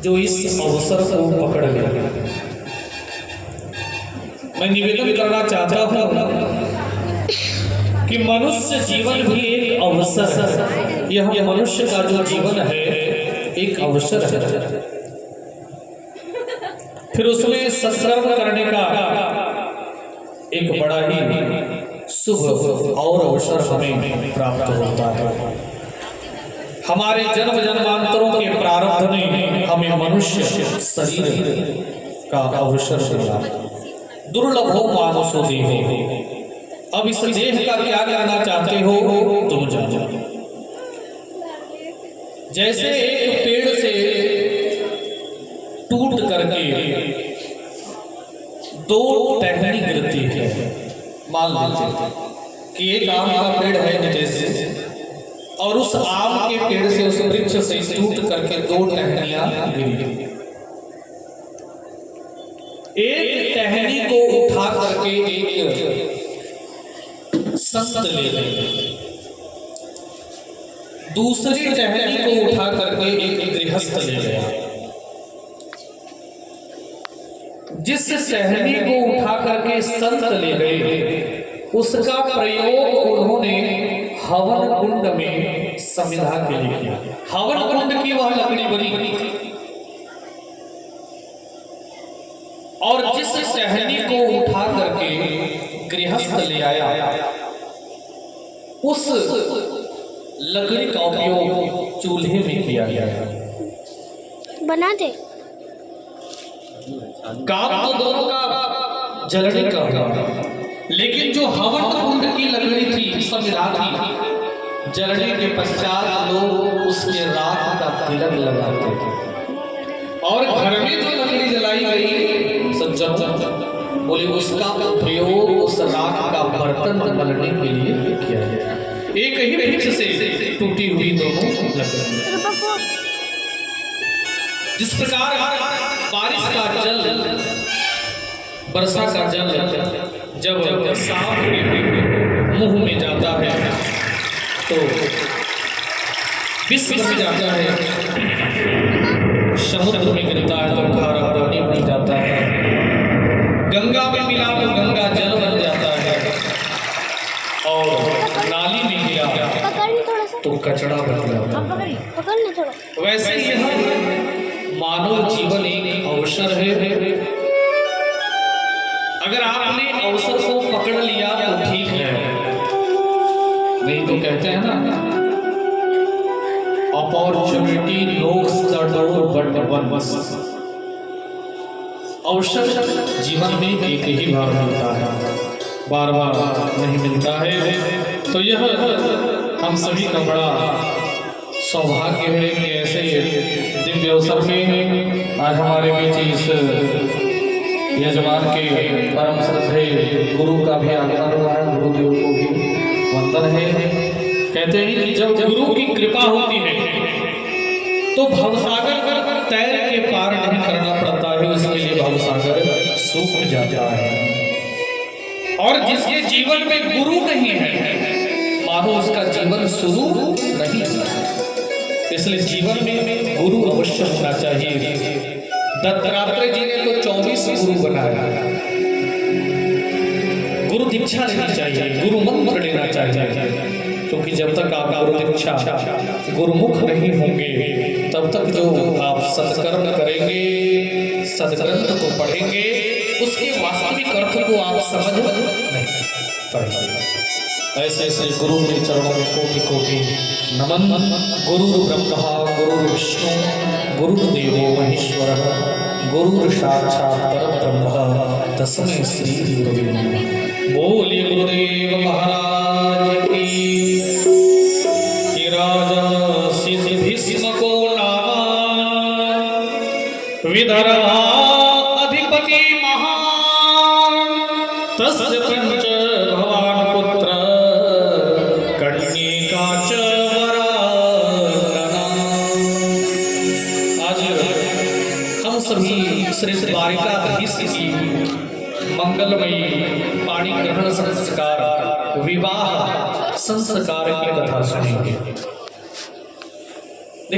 जो इस अवसर को पकड़ लिया। मैं निवेदन करना चाहता हूं कि मनुष्य जीवन भी एक अवसर है। यह मनुष्य का जो जीवन है एक अवसर है, फिर उसमें सत्कर्म करने का एक बड़ा ही शुभ और अवसर हमें प्राप्त होता है। हमारे जन्म जन्मांतरों के प्रारब्ध ने हमें मनुष्य शरीर का अवसर दिया। दुर्लभ हो मानुषो देहो। अब इस देह का क्या करना चाहते हो तुम जानो। जैसे एक पेड़ से टूट करके दो टहनी गिरती है। मान लेते हैं कि एक आम का पेड़ है नीचे और उस आम के पेड़ से उस वृक्ष से टूट करके दो टहनियां गिरी। एक टहनी को उठा करके एक संत ले गए, दूसरी टहनी को उठा करके एक गृहस्थ ले गया। जिस टहनी को उठा करके संत ले गए उसका प्रयोग उन्होंने हवन कुंड में समिधा के लिए किया। हवन कुंड की वह लकड़ी बनी और जिस टहनी को उठा करके गृहस्थ ले आया उस लकड़ी का उपयोग चूल्हे में किया गया। बना दे। काम तो दोनों का जलने का होगा, लेकिन जो हवन कुंड की लकड़ी थी समिधा थी, जलने के पश्चात लोग उसके राख का तिलक लगाते थे। और घर में जो लकड़ी जलाई गई सज्जन बोले उसका उपयोग उस राख का बर्तन मलने के लिए किया गया। एक ही वृक्ष से टूटी हुई दोनों लकड़ी। जिस प्रकार बारिश का जल, वर्षा का जल जब सांप के मुंह में जाता है तो विश्व में जाता है, समुद्र में गिरता है तो खारा पानी बन जाता है, गंगा में मिला तो गंगा जल बन जाता है और नाली में गिरा तो कचड़ा बन जाता है। वैसे यह मानव जीवन एक अवसर है। अगर आपने अवसर को पकड़ लिया तो ठीक है, नहीं तो कहते हैं ना opportunity knocks the door but once. अवसर जीवन में एक ही बार मिलता है, बार बार नहीं मिलता है। तो यह हम सभी का बड़ा सौभाग्य है कि ऐसे दिव्य अवसर में आज हमारे बीच इस यजमान के परम श्रद्धेय गुरु का भी आगमन हुआ है। गुरुदेव को भी वंदन है। कहते हैं कि जब गुरु की कृपा होती है तो भवसागर तैर के पार नहीं करना पड़ता है, उसके लिए भवसागर सूख जाता है। और जिसके जीवन में गुरु नहीं है मानो उसका जीवन शुरू नहीं है। इसलिए जीवन में गुरु अवश्य होना चाहिए। दत्तात्रेय जी ने तो 24 गुरु बनाया। गुरु दीक्षा लेनी चाहिए, गुरु मंत्र लेना चाहिए, क्योंकि जब तक आप गुरु दीक्षा गुरुमुख नहीं होंगे तब तक जो आप सत्कर्म करेंगे, सदग्रंथ को पढ़ेंगे, उसके वास्तविक अर्थ को आप समझ नहीं पाएंगे। ऐसे ऐसे गुरु के चरणों में कोटि कोटि नमन। गुरु ब्रह्मा गुरु विष्णु गुरुदेवो महेश्वरः गुरु साक्षात् परब्रह्म तस्मै श्री गुरुवे नमः। बोलिए गुरुदेव महाराज की। कि राजा सिद्ध भीष्म को नाम विदर्भा अधिपति महान तस्य पंच भवान पुत्र कन्यका च वरानना। आज हम सभी श्री द्वारिकाधीश की मंगलमयी पाणी ग्रहण संस्कार, विवाह संस्कार की कथा सुनेंगे।